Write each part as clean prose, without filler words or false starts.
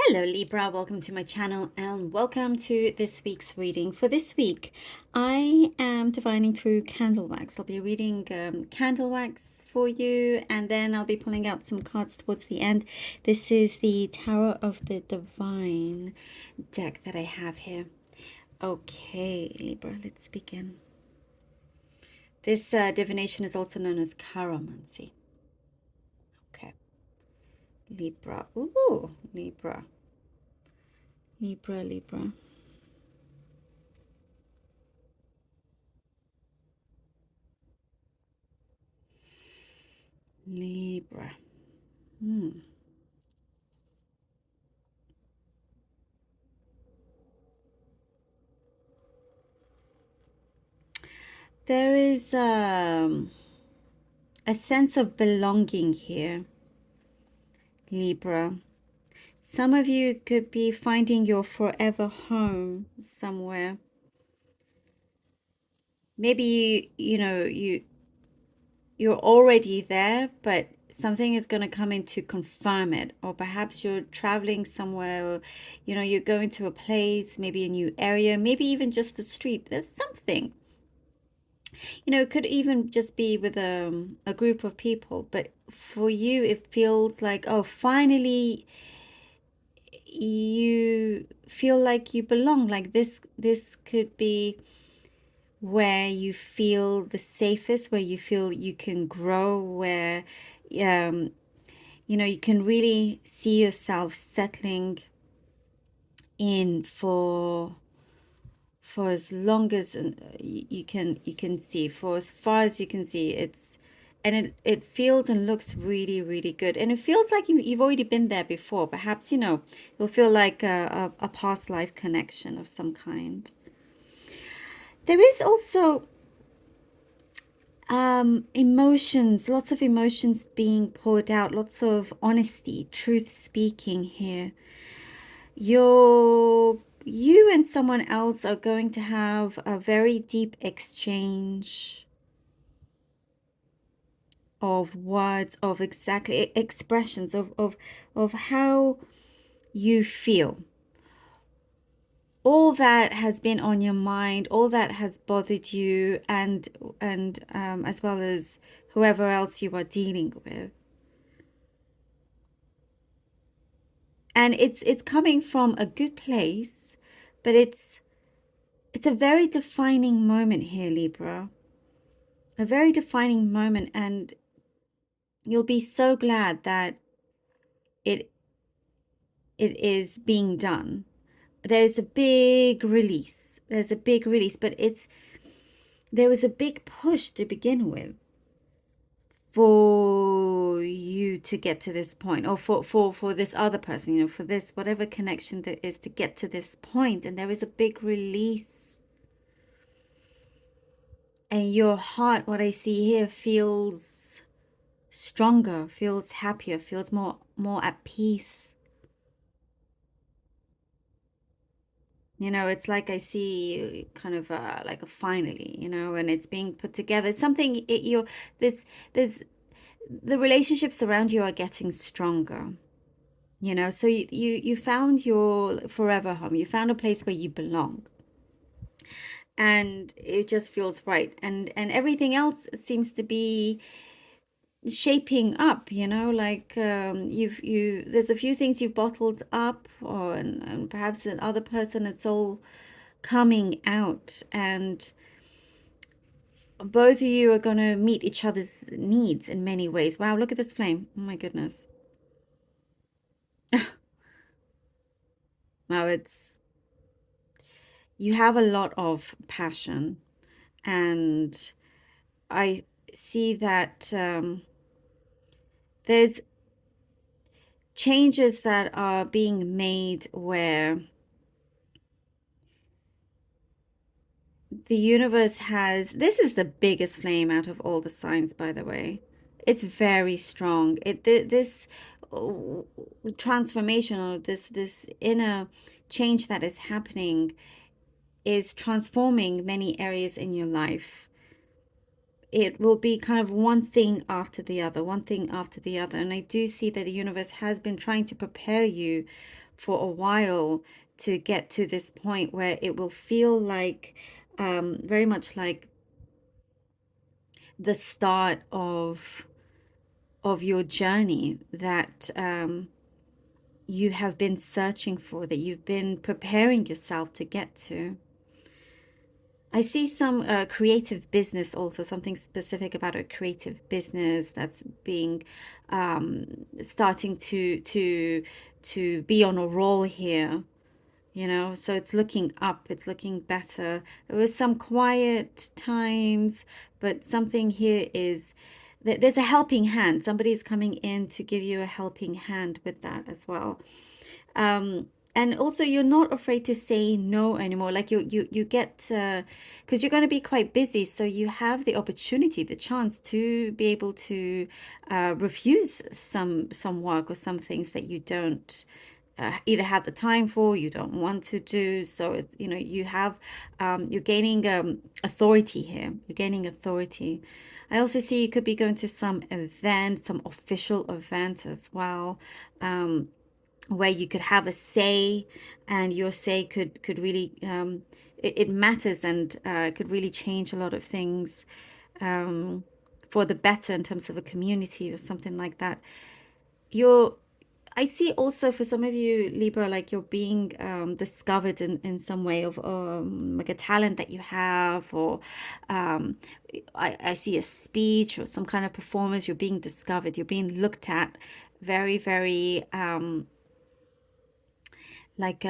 Hello Libra, welcome to my channel and welcome to this week's reading. For this week, I am divining through candle wax. I'll be reading candle wax for you, and then I'll be pulling out some cards towards the end. This is the Tower of the Divine deck that I have here. Okay, Libra, let's begin. This divination is also known as chiromancy. Okay, Libra. Ooh, Libra. Libra, Libra. Libra. There is a sense of belonging here, Libra. Some of you could be finding your forever home somewhere. Maybe you're already there, but something is going to come in to confirm it. Or perhaps you're traveling somewhere, or you're going to a place, maybe a new area, maybe even just the street. There's something. It could even just be with a group of people, but for you, it feels like, oh, finally, you feel like you belong. Like this could be where you feel the safest, where you feel you can grow, where, you can really see yourself settling in for as long as you can see, for as far as you can see. It feels and looks really, really good, and it feels like you've already been there before. Perhaps it'll feel like a past life connection of some kind. There is also emotions, lots of emotions being poured out, lots of honesty, truth speaking here. You and someone else are going to have a very deep exchange of words, of exactly expressions of how you feel. All that has been on your mind, all that has bothered you, and as well as whoever else you are dealing with. And it's coming from a good place, but it's a very defining moment here, Libra. A very defining moment, and you'll be so glad that it is being done. There's a big release. There's a big release, but there was a big push to begin with for you to get to this point, or for this other person, for this whatever connection there is to get to this point, and there is a big release. And your heart, what I see here, feels stronger, feels happier, feels more at peace. It's like I see kind of like a finally, and it's being put together. Something there's the relationships around you are getting stronger. So you found your forever home. You found a place where you belong. And it just feels right. And everything else seems to be shaping up, like there's a few things you've bottled up, or and perhaps the other person, it's all coming out, and both of you are going to meet each other's needs in many ways. Wow, look at this flame. Oh my goodness. Wow, you have a lot of passion, and I see that there's changes that are being made where the universe has, this is the biggest flame out of all the signs, by the way. It's very strong. This transformation, or this inner change that is happening, is transforming many areas in your life. It will be kind of one thing after the other, one thing after the other. And I do see that the universe has been trying to prepare you for a while to get to this point where it will feel like very much like the start of your journey that you have been searching for, that you've been preparing yourself to get to. I see some creative business also, something specific about a creative business that's being starting to be on a roll here, you know. So it's looking up, it's looking better. There was some quiet times, but something here is there's a helping hand. Somebody's coming in to give you a helping hand with that as well. And also you're not afraid to say no anymore. Like you get because you're going to be quite busy, so you have the opportunity, the chance to be able to refuse some work or some things that you don't either have the time for, you don't want to do. So it's, you know, you have you're gaining authority here. You're gaining authority. I also see you could be going to some event, some official event as well, where you could have a say, and your say could really it matters, and could really change a lot of things for the better in terms of a community or something like that. You're I see also for some of you, Libra, like you're being discovered in some way of like a talent that you have, or um, I see a speech or some kind of performance. You're being discovered. You're being looked at very, very like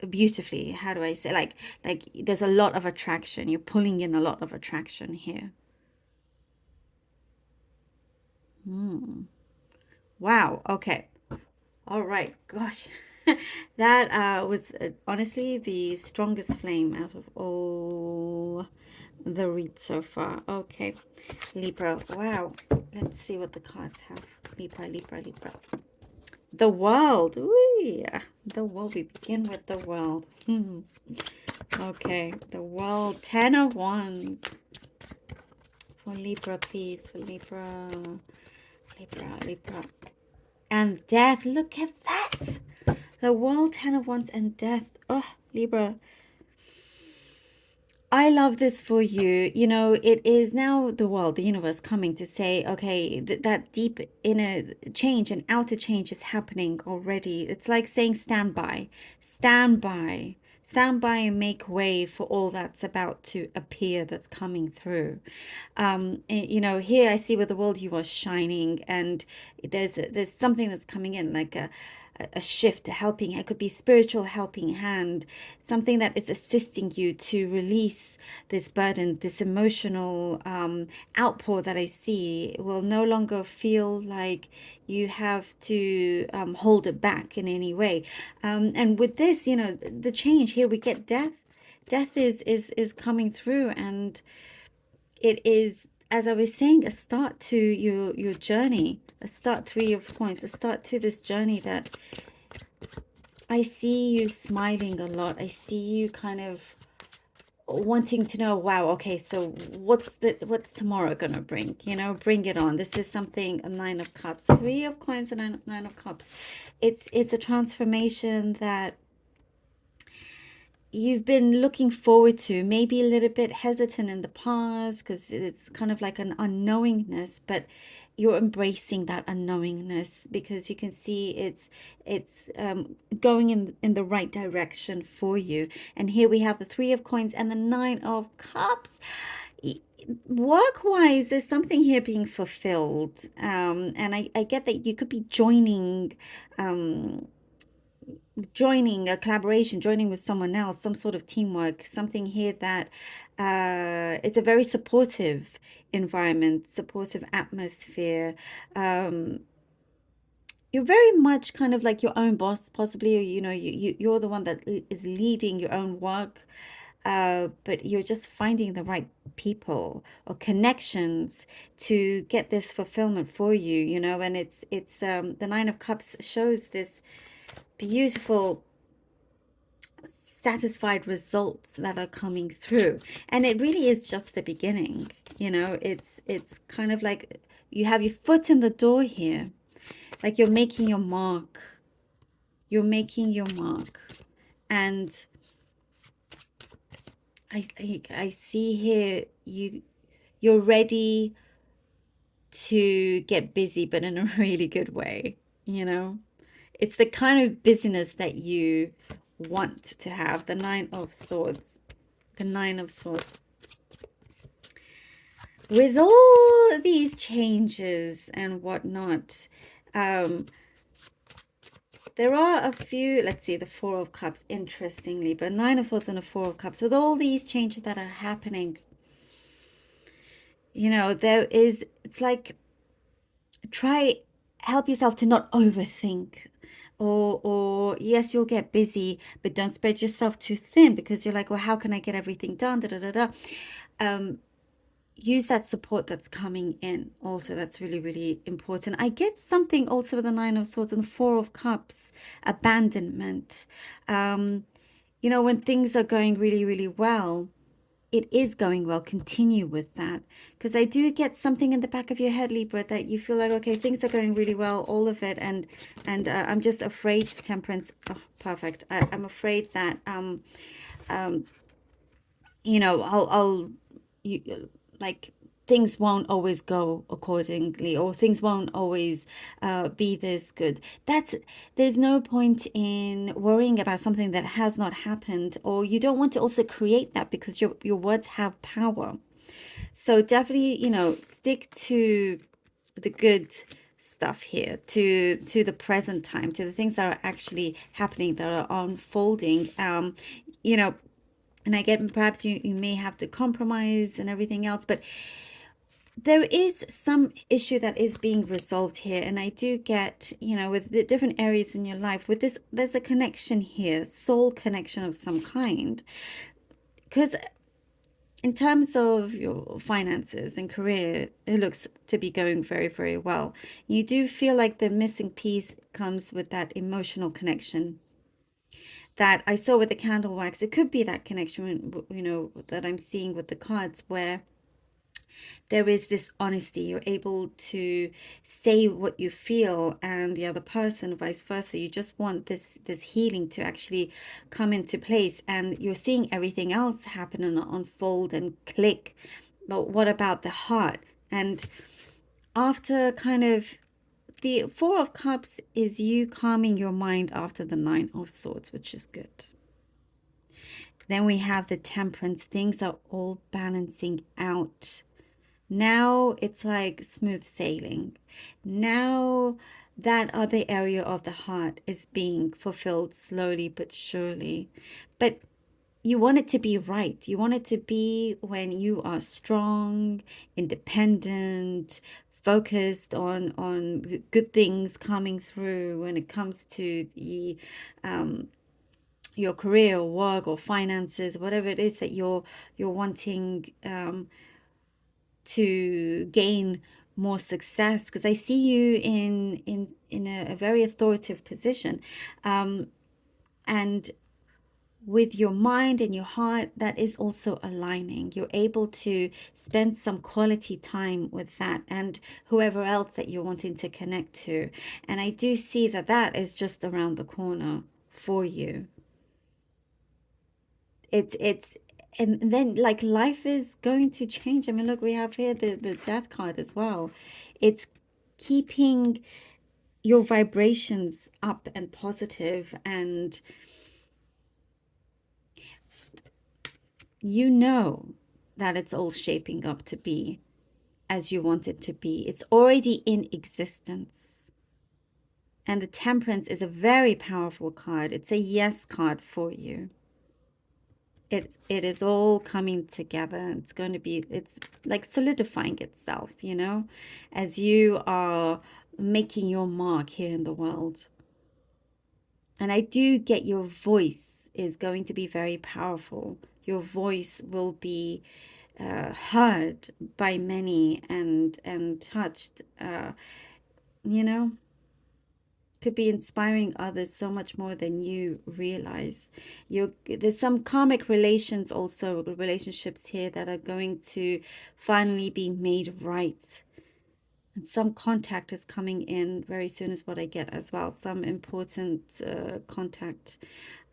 beautifully. How do I say? Like there's a lot of attraction. You're pulling in a lot of attraction here. Hmm. Wow. Okay. All right, gosh, that was honestly the strongest flame out of all the reads so far. Okay, Libra. Wow, let's see what the cards have. Libra, Libra, Libra. The world. Ooh, yeah. The world. We begin with the world. Okay, the world. 10 of Wands. For Libra, please. For Libra. Libra, Libra. And death. Look at that. The world, 10 of Wands, and death. Oh, Libra. I love this for you. You know, it is now the world, the universe coming to say, okay, that deep inner change and outer change is happening already. It's like saying, stand by, stand by, stand by and make way for all that's about to appear, that's coming through. You know, here I see where the world you are shining, and there's something that's coming in, like a shift, a helping. It could be spiritual helping hand, something that is assisting you to release this burden, this emotional outpour that I see. Will no longer feel like you have to hold it back in any way. And with this, you know, the change here, we get death. Death is coming through, and it is, as I was saying, a start to your journey, a start, 3 of Coins, a start to this journey that I see you smiling a lot. I see you kind of wanting to know, wow, okay, so what's tomorrow gonna bring? You know, bring it on. This is something, a 9 of Cups, 3 of Coins, and nine of Cups. It's a transformation that you've been looking forward to, maybe a little bit hesitant in the past because it's kind of like an unknowingness, but you're embracing that unknowingness because you can see it's going in the right direction for you. And here we have the 3 of Coins and the 9 of Cups. Work-wise, there's something here being fulfilled, and I get that you could be joining a collaboration, joining with someone else, some sort of teamwork, something here that it's a very supportive environment, supportive atmosphere. Um, you're very much kind of like your own boss, possibly, or, you know, you're the one that is leading your own work, but you're just finding the right people or connections to get this fulfillment for you, you know. And it's the 9 of Cups shows this beautiful satisfied results that are coming through, and it really is just the beginning. You know, it's kind of like you have your foot in the door here, like you're making your mark, You're making your mark. And I see here you're ready to get busy, but in a really good way, you know? It's the kind of busyness that you want to have. The Nine of Swords. The Nine of Swords. With all these changes and whatnot, um, there are a few, let's see, the Four of Cups, interestingly, but Nine of Swords and the Four of Cups. With all these changes that are happening, you know, it's like, help yourself to not overthink. Or yes, you'll get busy, but don't spread yourself too thin, because you're like, well, how can I get everything done? Da, da, da, da. Use that support that's coming in also. That's really, really important. I get something also with the Nine of Swords and the Four of Cups, abandonment. You know, when things are going really, really well, it is going well, continue with that. Because I do get something in the back of your head, Libra, that you feel like, okay, things are going really well, all of it, and I'm just afraid, Temperance. Oh, perfect. I'm afraid that you know, like, things won't always go accordingly, or things won't always be this good. There's no point in worrying about something that has not happened, or you don't want to also create that, because your words have power. So definitely, you know, stick to the good stuff here, to the present time, to the things that are actually happening, that are unfolding. You know, and I get, perhaps you may have to compromise and everything else, but there is some issue that is being resolved here. And I do get, you know, with the different areas in your life, with this, there's a connection here, soul connection of some kind. Because in terms of your finances and career, it looks to be going very, very well. You do feel like the missing piece comes with that emotional connection that I saw with the candle wax. It could be that connection, you know, that I'm seeing with the cards, where there is this honesty. You're able to say what you feel, and the other person, vice versa. You just want this healing to actually come into place, and you're seeing everything else happen and unfold and click. But what about the heart? And after kind of the Four of Cups is you calming your mind after the Nine of Swords, which is good. Then we have the Temperance. Things are all balancing out. Now it's like smooth sailing. Now that other area of the heart is being fulfilled slowly but surely. But you want it to be right. You want it to be when you are strong, independent, focused on the good things coming through when it comes to the your career or work or finances, whatever it is that you're wanting to gain more success. Because I see you in a very authoritative position, and with your mind and your heart, that is also aligning. You're able to spend some quality time with that and whoever else that you're wanting to connect to. And I do see that that is just around the corner for you. It's and then, like, life is going to change. I mean, look, we have here the death card as well. It's keeping your vibrations up and positive, and you know that it's all shaping up to be as you want it to be. It's already in existence. And the Temperance is a very powerful card. It's a yes card for you. It is all coming together. It's going to be, it's like solidifying itself, you know, as you are making your mark here in the world. And I do get your voice is going to be very powerful. Your voice will be heard by many and touched, you know, could be inspiring others so much more than you realize. There's some karmic relations also, relationships here that are going to finally be made right. And some contact is coming in very soon is what I get as well. Some important contact.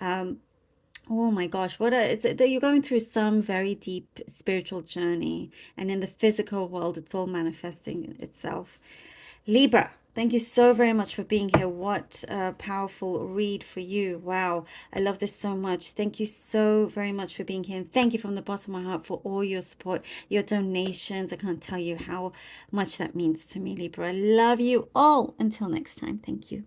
Oh my gosh, you're going through some very deep spiritual journey, and in the physical world, it's all manifesting itself. Libra, thank you so very much for being here. What a powerful read for you. Wow, I love this so much. Thank you so very much for being here. And thank you from the bottom of my heart for all your support, your donations. I can't tell you how much that means to me, Libra. I love you all. Until next time, thank you.